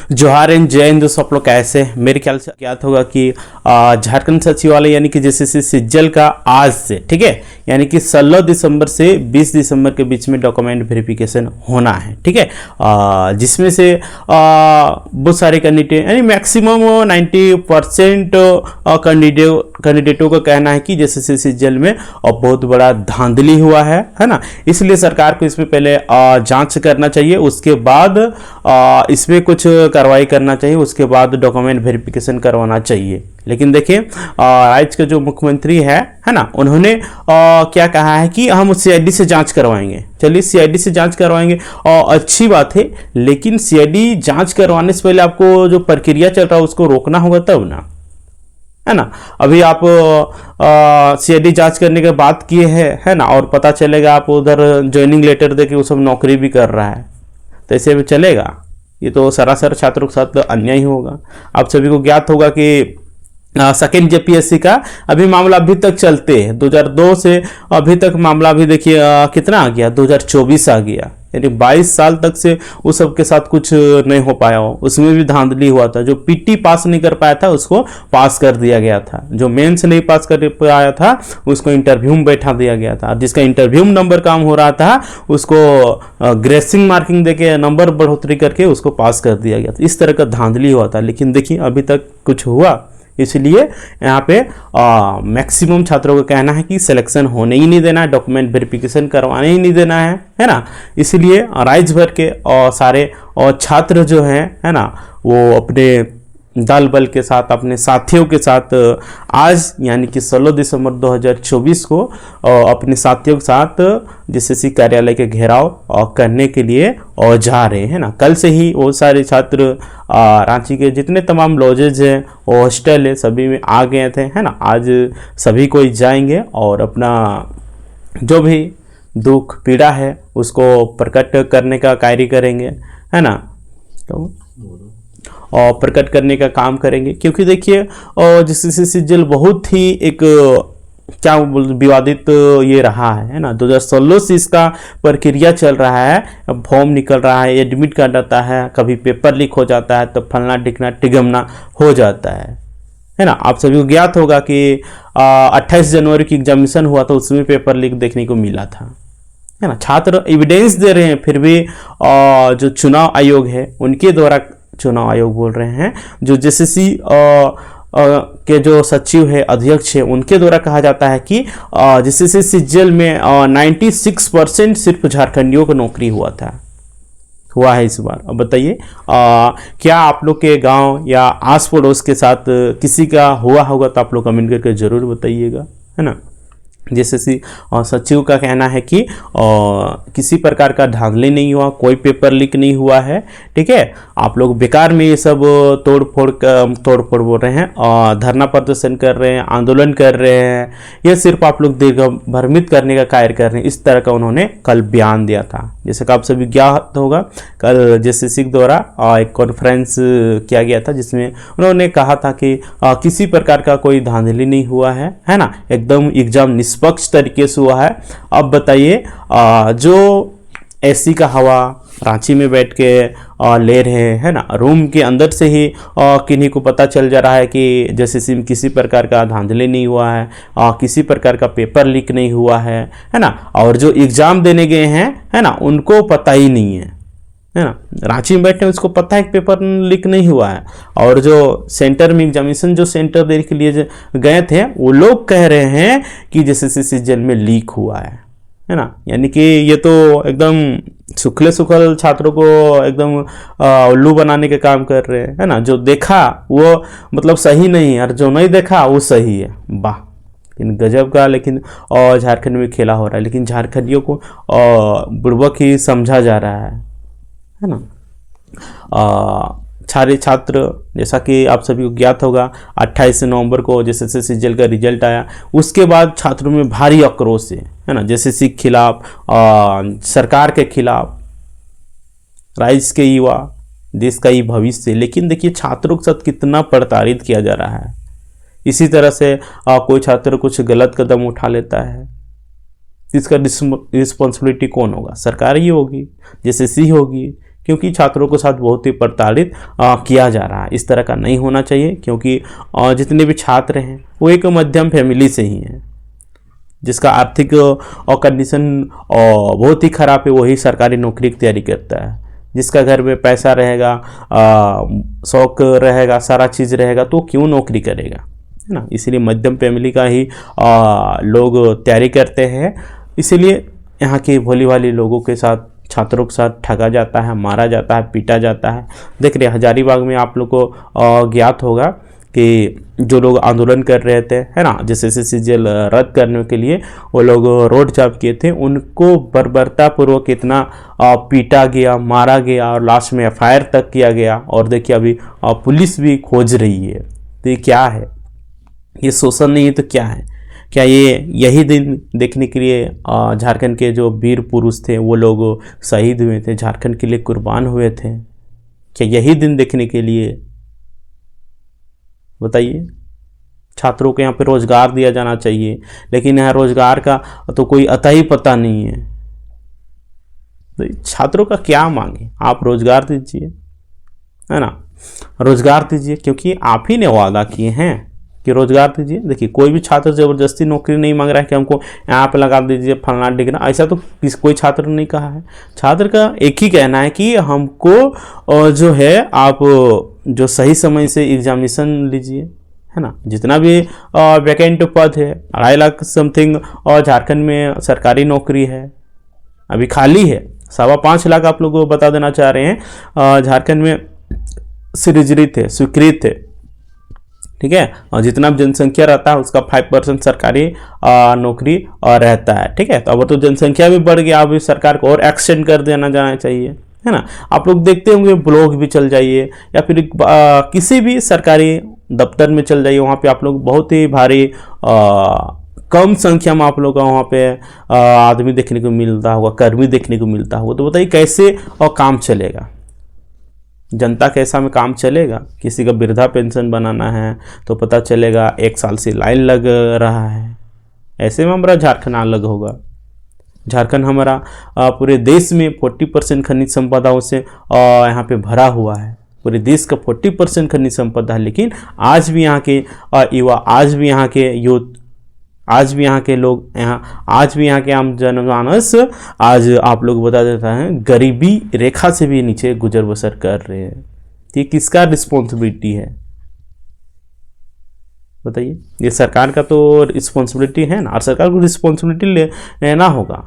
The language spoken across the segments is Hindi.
जोहार एंड जय हिंद दोस्तों, आप लोग कैसे हैं? मेरे ख्याल से ज्ञात होगा कि झारखंड सचिवालय यानी कि जेसीसी सिज्जल का आज से, ठीक है, यानी कि 16 दिसंबर से 20 दिसंबर के बीच में डॉक्यूमेंट वेरिफिकेशन होना है, ठीक है। जिसमें से बहुत सारे कैंडिडेट यानी मैक्सिमम 90% कैंडिडेटों का कहना है कि जेसीसी सिज्जल में बहुत बड़ा धांधली हुआ है ना। इसलिए सरकार को इसमें पहले जांच करना चाहिए, उसके बाद इसमें कुछ कार्रवाई करना चाहिए, उसके बाद डॉक्यूमेंट वेरिफिकेशन करवाना चाहिए। लेकिन देखिए राज्य के जो मुख्यमंत्री है ना, उन्होंने क्या कहा है कि हम सीआईडी से जांच करवाएंगे। चलिए सीआईडी से जांच करवाएंगे और अच्छी बात है, लेकिन सीआईडी जांच करवाने से पहले आपको जो प्रक्रिया चल रहा है उसको रोकना होगा तब ना, है ना। अभी आप सीआईडी जांच करने के बाद किए है ना, और पता चलेगा आप उधर ज्वाइनिंग लेटर देके वो सब नौकरी भी कर रहा है, तो ऐसे में चलेगा? ये तो सरासर छात्रों के साथ अन्याय ही होगा। आप सभी को ज्ञात होगा कि सेकेंड जेपीएससी का अभी मामला अभी तक चलते हैं, 2002 से अभी तक मामला भी देखिए कितना आ गया, 2024 आ गया, यानी 22 साल तक से उस सब के साथ कुछ नहीं हो पाया हो। उसमें भी धांधली हुआ था। जो पीटी पास नहीं कर पाया था उसको पास कर दिया गया था, जो मेंस नहीं पास कर पाया था उसको इंटरव्यू में बैठा दिया गया था, जिसका इंटरव्यू में नंबर कम हो रहा था उसको ग्रेसिंग मार्किंग देके नंबर बढ़ोतरी करके उसको पास कर दिया गया था। इस तरह का धांधली हुआ था, लेकिन देखिए अभी तक कुछ हुआ। इसलिए यहाँ पे मैक्सिमम छात्रों का कहना है कि सिलेक्शन होने ही नहीं देना है, डॉक्यूमेंट वेरिफिकेशन करवाने ही नहीं देना है ना। इसलिए राज्य भर के सारे छात्र जो हैं, है ना, वो अपने दल बल के साथ, अपने साथियों के साथ आज यानी कि 16 दिसंबर 2024 को अपने साथियों के साथ जेसीसी कार्यालय के घेराव करने के लिए जा रहे हैं ना। कल से ही वो सारे छात्र रांची के जितने तमाम लॉजेज हैं, हॉस्टल है, सभी में आ गए थे, है ना। आज सभी कोई जाएंगे और अपना जो भी दुख पीड़ा है उसको प्रकट करने का कार्य करेंगे, है ना, तो और प्रकट करने का काम करेंगे। क्योंकि देखिए जेसीसी सिज्जल बहुत ही एक क्या विवादित ये रहा है ना। 2016 से इसका प्रक्रिया चल रहा है, फॉर्म निकल रहा है, एडमिट कार्ड आता है, कभी पेपर लीक हो जाता है तो फलना टिकना टिगमना हो जाता है ना। आप सभी को ज्ञात होगा कि 28 जनवरी की एग्जामिनेशन हुआ था, उसमें पेपर लीक देखने को मिला था, है ना। छात्र एविडेंस दे रहे हैं, फिर भी जो चुनाव आयोग है उनके द्वारा, चुनाव आयोग बोल रहे हैं, जो जेसीसी के जो सचिव है, अध्यक्ष है, उनके द्वारा कहा जाता है कि जेसीसी सिज्जल में 96% सिर्फ झारखंडियों को नौकरी हुआ है इस बार। अब बताइए क्या आप लोग के गांव या आस पड़ोस के साथ किसी का हुआ होगा, तो आप लोग कमेंट करके जरूर बताइएगा, है ना। जेसीसी सचिव का कहना है कि किसी प्रकार का धांधली नहीं हुआ, कोई पेपर लीक नहीं हुआ है, ठीक है। आप लोग बेकार में ये सब तोड़ फोड़ बोल रहे हैं, धरना प्रदर्शन कर रहे हैं, आंदोलन कर रहे हैं, ये सिर्फ आप लोग दिग्भ्रमित करने का कार्य कर रहे हैं। इस तरह का उन्होंने कल बयान दिया था। जैसे कि आप सभी ज्ञात होगा, कल जेसीसी द्वारा एक कॉन्फ्रेंस किया गया था, जिसमें उन्होंने कहा था कि किसी प्रकार का कोई धांधली नहीं हुआ है ना, एकदम एग्जाम निष्पक्ष तरीके से हुआ है। अब बताइए जो एसी का हवा रांची में बैठ के ले रहे हैं ना, रूम के अंदर से ही किन्हीं को पता चल जा रहा है कि जैसे किसी प्रकार का धांधली नहीं हुआ है, किसी प्रकार का पेपर लीक नहीं हुआ है ना। और जो एग्जाम देने गए हैं, है ना, उनको पता ही नहीं है ना, रांची में बैठे उसको पता है कि पेपर लीक नहीं हुआ है। और जो सेंटर में एग्जामिनेशन जो सेंटर देने के लिए गए थे, वो लोग कह रहे हैं कि जेसीसी सिज्जल में लीक हुआ है ना। यानी कि ये तो एकदम सुखले सुखल छात्रों को एकदम उल्लू बनाने के काम कर रहे हैं, है ना। जो देखा वो मतलब सही नहीं है, और जो नहीं देखा वो सही है। वाह, लेकिन गजब का, लेकिन झारखंड में खेला हो रहा है। लेकिन झारखंडियों को बुड़बक ही समझा जा रहा है ना। सारे छात्र, जैसा कि आप सभी को ज्ञात होगा, 28 नवंबर को जेसीसी सिज्जल का रिजल्ट आया। उसके बाद छात्रों में भारी आक्रोश है ना, जेसीसी के खिलाफ, सरकार के खिलाफ, राज्य के युवा, देश का ही भविष्य। लेकिन देखिए छात्रों के साथ कितना प्रताड़ित किया जा रहा है। इसी तरह से कोई छात्र कुछ गलत कदम उठा लेता है, इसका रिस्पॉन्सिबिलिटी कौन होगा? सरकार ही होगी, जेसीसी होगी, क्योंकि छात्रों के साथ बहुत ही प्रताड़ित किया जा रहा है। इस तरह का नहीं होना चाहिए, क्योंकि जितने भी छात्र हैं वो एक मध्यम फैमिली से ही हैं, जिसका आर्थिक कंडीशन बहुत ही ख़राब है, वही सरकारी नौकरी की तैयारी करता है। जिसका घर में पैसा रहेगा, शौक रहेगा, सारा चीज़ रहेगा, तो क्यों नौकरी करेगा, है ना। इसीलिए मध्यम फैमिली का ही लोग तैयारी करते हैं। इसीलिए यहाँ के भोली भाली लोगों के साथ, छात्रों के साथ ठगा जाता है, मारा जाता है, पीटा जाता है। देख रहे हजारीबाग में आप लोग को ज्ञात होगा कि जो लोग आंदोलन कर रहे थे, है ना, जैसे सीजीएल रद्द करने के लिए वो लोग रोड जाम किए थे, उनको बर्बरतापूर्वक कितना पीटा गया, मारा गया और लास्ट में एफआईआर तक किया गया। और देखिए अभी पुलिस भी खोज रही है। तो ये क्या है? ये शोषण नहीं है तो क्या है? क्या ये यही दिन देखने के लिए झारखंड के जो वीर पुरुष थे वो लोग शहीद हुए थे, झारखंड के लिए कुर्बान हुए थे? क्या यही दिन देखने के लिए? बताइए। छात्रों को यहाँ पे रोजगार दिया जाना चाहिए, लेकिन यहाँ रोजगार का तो कोई अता ही पता नहीं है। तो छात्रों का क्या मांगे? आप रोजगार दीजिए, है ना, रोजगार दीजिए, क्योंकि आप ही ने वादा किए हैं कि रोजगार दीजिए। देखिए कोई भी छात्र जबरदस्ती नौकरी नहीं मांग रहा है कि हमको यहाँ पे लगा दीजिए फलाना डिग्रा, ऐसा तो कोई छात्र ने नहीं कहा है। छात्र का एक ही कहना है कि हमको जो है आप जो सही समय से एग्जामिनेशन लीजिए, है ना। जितना भी वैकेंट पद है 2.5 लाख समथिंग और झारखंड में सरकारी नौकरी है, अभी खाली है 5.25 लाख आप लोगों को बता देना चाह रहे हैं झारखंड में सृजित है, स्वीकृत है, ठीक है। और जितना भी जनसंख्या रहता है उसका 5% सरकारी नौकरी रहता है, ठीक है। तो अब तो जनसंख्या भी बढ़ गया, अभी सरकार को और एक्सटेंड कर देना जाना चाहिए, है ना। आप लोग देखते होंगे ब्लॉक भी चल जाइए या फिर किसी भी सरकारी दफ्तर में चल जाइए, वहाँ पे आप लोग बहुत ही भारी कम संख्या में आप लोग का वहाँ पे आदमी देखने को मिलता होगा, कर्मी देखने को मिलता होगा। तो बताइए कैसे और काम चलेगा? जनता कैसा में काम चलेगा? किसी का वृद्धा पेंशन बनाना है तो पता चलेगा 1 साल से लाइन लग रहा है। ऐसे में हमारा झारखंड अलग होगा। झारखंड हमारा पूरे देश में 40% खनिज संपदाओं से यहाँ पे भरा हुआ है। पूरे देश का 40% खनिज संपदा है, लेकिन आज भी यहाँ के युवा, आज भी यहाँ के यूथ, आज भी यहाँ के लोग, आज भी यहाँ के आम जनमानस, आज आप लोग बता देता है गरीबी रेखा से भी नीचे गुजर बसर कर रहे हैं। ये किसका रिस्पॉन्सिबिलिटी है? बताइए। ये सरकार का तो रिस्पॉन्सिबिलिटी है ना, और सरकार को रिस्पॉन्सिबिलिटी लेना होगा।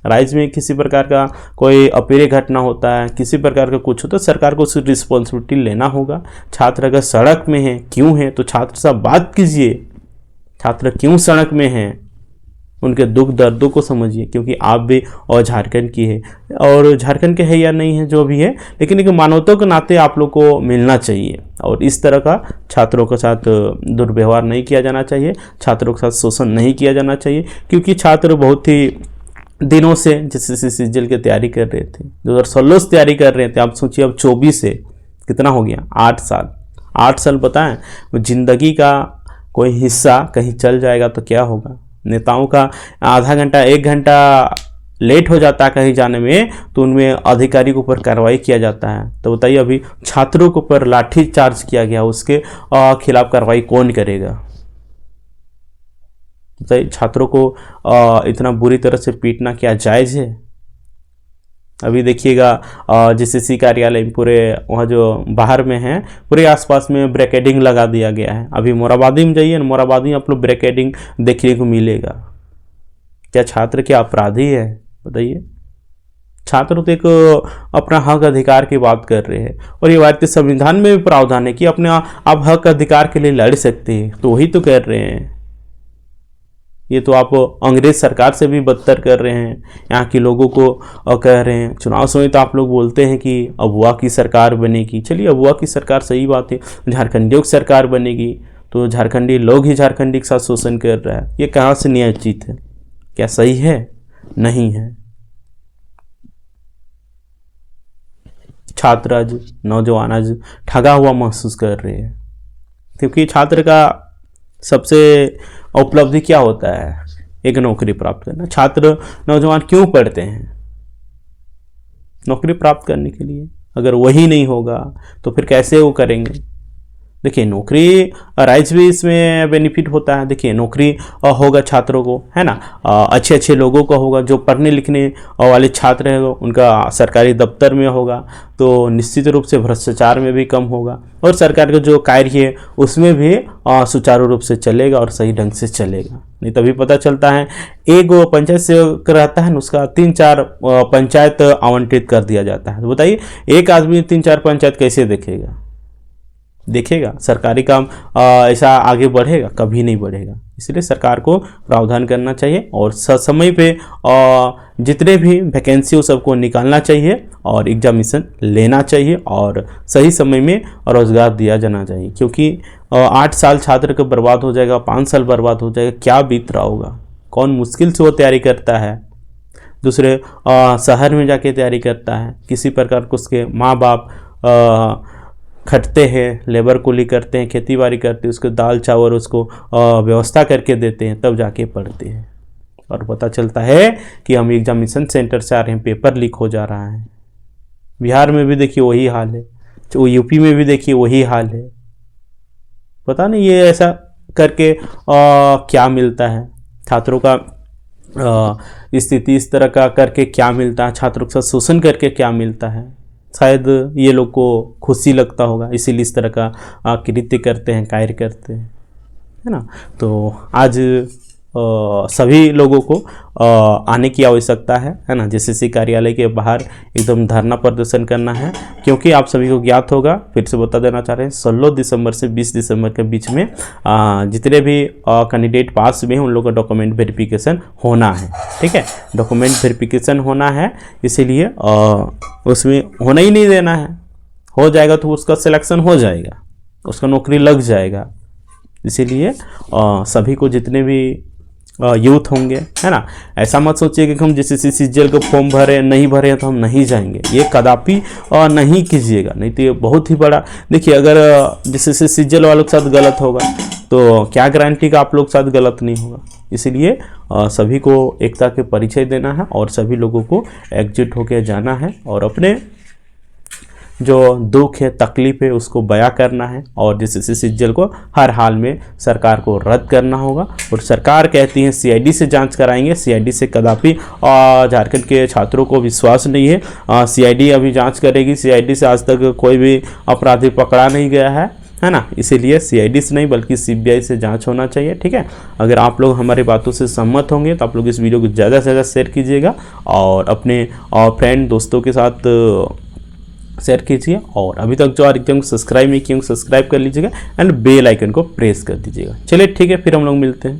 राज्य में किसी प्रकार का कोई अप्रिय घटना होता है, किसी प्रकार का कुछ होता है, सरकार को उसकी रिस्पॉन्सिबिलिटी लेना होगा। छात्र अगर सड़क में है, क्यों है, तो छात्र से बात कीजिए। छात्र क्यों सड़क में हैं, उनके दुख दर्दों को समझिए, क्योंकि आप भी और झारखंड की है, और झारखंड के है या नहीं है जो भी है, लेकिन एक मानवता के नाते आप लोग को मिलना चाहिए। और इस तरह का छात्रों के साथ दुर्व्यवहार नहीं किया जाना चाहिए, छात्रों के साथ शोषण नहीं किया जाना चाहिए, क्योंकि छात्र बहुत ही दिनों से जैसे सीजीएल की तैयारी कर रहे थे, 2016 से तैयारी कर रहे थे। आप सोचिए अब 24 से कितना हो गया, 8 साल। 8 साल बताएं, जिंदगी का कोई हिस्सा कहीं चल जाएगा तो क्या होगा? नेताओं का आधा घंटा 1 घंटा लेट हो जाता है कहीं जाने में, तो उनमें अधिकारी के ऊपर कार्रवाई किया जाता है। तो बताइए अभी छात्रों के ऊपर लाठी चार्ज किया गया, उसके खिलाफ कार्रवाई कौन करेगा? बताइए। छात्रों को इतना बुरी तरह से पीटना क्या जायज़ है? अभी देखिएगा जेसीसी कार्यालय पूरे वहाँ जो बाहर में है, पूरे आसपास में ब्रैकेटिंग लगा दिया गया है। अभी मोराबादी में जाइए ना, मोराबादी में आप लोग ब्रैकेटिंग देखने को मिलेगा। क्या छात्र क्या अपराधी है? बताइए। छात्र तो एक अपना हक अधिकार की बात कर रहे हैं, और ये भारतीय संविधान में भी प्रावधान है कि अपने आप हक अधिकार के लिए लड़ सकते हैं, तो वही तो कर रहे हैं। ये तो आप अंग्रेज सरकार से भी बदतर कर रहे हैं। यहाँ के लोगों को कह रहे हैं, चुनाव समय तो आप लोग बोलते हैं कि अबुआ की सरकार बनेगी। चलिए अबुआ की सरकार सही बात है, झारखंडियों की सरकार बनेगी तो झारखंडी लोग ही झारखंडी के साथ शोषण कर रहा है। ये कहाँ से न्यायोचित है? क्या सही है? नहीं है। छात्र आज, नौजवान आज ठगा हुआ महसूस कर रहे हैं, क्योंकि छात्र का सबसे उपलब्धि क्या होता है? एक नौकरी प्राप्त करना। छात्र नौजवान क्यों पढ़ते हैं? नौकरी प्राप्त करने के लिए। अगर वही नहीं होगा तो फिर कैसे वो करेंगे। देखिए नौकरी राइज भी इसमें बेनिफिट होता है। देखिए नौकरी होगा छात्रों को, है ना, अच्छे अच्छे लोगों का होगा, जो पढ़ने लिखने वाले छात्र हैं उनका सरकारी दफ्तर में होगा, तो निश्चित रूप से भ्रष्टाचार में भी कम होगा और सरकार का जो कार्य है उसमें भी सुचारू रूप से चलेगा और सही ढंग से चलेगा। नहीं तभी पता चलता है एक पंचायत सेवक रहता है उसका 3-4 पंचायत आवंटित कर दिया जाता है। तो बताइए एक आदमी 3-4 पंचायत कैसे देखेगा सरकारी काम ऐसा आगे बढ़ेगा? कभी नहीं बढ़ेगा। इसलिए सरकार को प्रावधान करना चाहिए और समय पे जितने भी वैकेंसी हो सबको निकालना चाहिए और एग्जामिनेशन लेना चाहिए और सही समय में रोजगार दिया जाना चाहिए। क्योंकि 8 साल छात्र का बर्बाद हो जाएगा, 5 साल बर्बाद हो जाएगा, क्या बीत रहा होगा। कौन मुश्किल से वो तैयारी करता है, दूसरे शहर में जाके तैयारी करता है, किसी प्रकार को उसके माँ बाप खटते हैं, लेबर कुली करते हैं, खेती बाड़ी करते हैं, उसको दाल चावल उसको व्यवस्था करके देते हैं, तब जाके पढ़ते हैं और पता चलता है कि हम एग्जामिनेशन सेंटर से आ रहे हैं, पेपर लीक हो जा रहा है। बिहार में भी देखिए वही हाल है, तो यूपी में भी देखिए वही हाल है। पता नहीं ये ऐसा करके क्या मिलता है छात्रों का, स्थिति इस तरह का करके क्या मिलता है, छात्रों के साथ शोषण करके क्या मिलता है। शायद ये लोग को खुशी लगता होगा, इसीलिए इस तरह का कृत्य करते हैं, कार्य करते हैं, है ना। तो आज सभी लोगों को आने की आवश्यकता है ना। जेसीसी कार्यालय के बाहर एकदम धरना प्रदर्शन करना है, क्योंकि आप सभी को ज्ञात होगा, फिर से बता देना चाह रहे हैं, 16 दिसंबर से 20 दिसंबर के बीच में जितने भी कैंडिडेट पास हुए हैं उन लोगों का डॉक्यूमेंट वेरिफिकेशन होना है। ठीक है, डॉक्यूमेंट वेरिफिकेशन होना है, इसीलिए उसमें होना ही नहीं देना है। हो जाएगा तो उसका सिलेक्शन हो जाएगा, उसका नौकरी लग जाएगा। इसीलिए सभी को जितने भी यूथ होंगे, है ना, ऐसा मत सोचिए कि हम जेसीसी सीजीएल का फॉर्म भरे नहीं भरे तो हम नहीं जाएंगे, ये कदापि नहीं कीजिएगा। नहीं तो ये बहुत ही बड़ा, देखिए अगर जेसीसी सीजीएल वालों के साथ गलत होगा तो क्या गारंटी का आप लोग के साथ गलत नहीं होगा। इसीलिए सभी को एकता के परिचय देना है और सभी लोगों को एकजुट होकर जाना है और अपने जो दुख है, तकलीफ है, उसको बयां करना है और जेसीसी सीजीएल को हर हाल में सरकार को रद्द करना होगा। और सरकार कहती है सीआईडी से जांच कराएंगे, सीआईडी से कदापि झारखंड के छात्रों को विश्वास नहीं है। सीआईडी अभी जांच करेगी, सीआईडी से आज तक कोई भी अपराधी पकड़ा नहीं गया है ना। इसीलिए सीआईडी से नहीं बल्कि सीबीआई से जांच होना चाहिए। ठीक है, अगर आप लोग हमारी बातों से सहमत होंगे तो आप लोग इस वीडियो को ज़्यादा से ज़्यादा शेयर कीजिएगा और अपने फ्रेंड दोस्तों के साथ शेयर कीजिए। और अभी तक जो आर्यन को सब्सक्राइब नहीं किए सब्सक्राइब कर लीजिएगा एंड बेल आइकन को प्रेस कर दीजिएगा। चलिए ठीक है, फिर हम लोग मिलते हैं।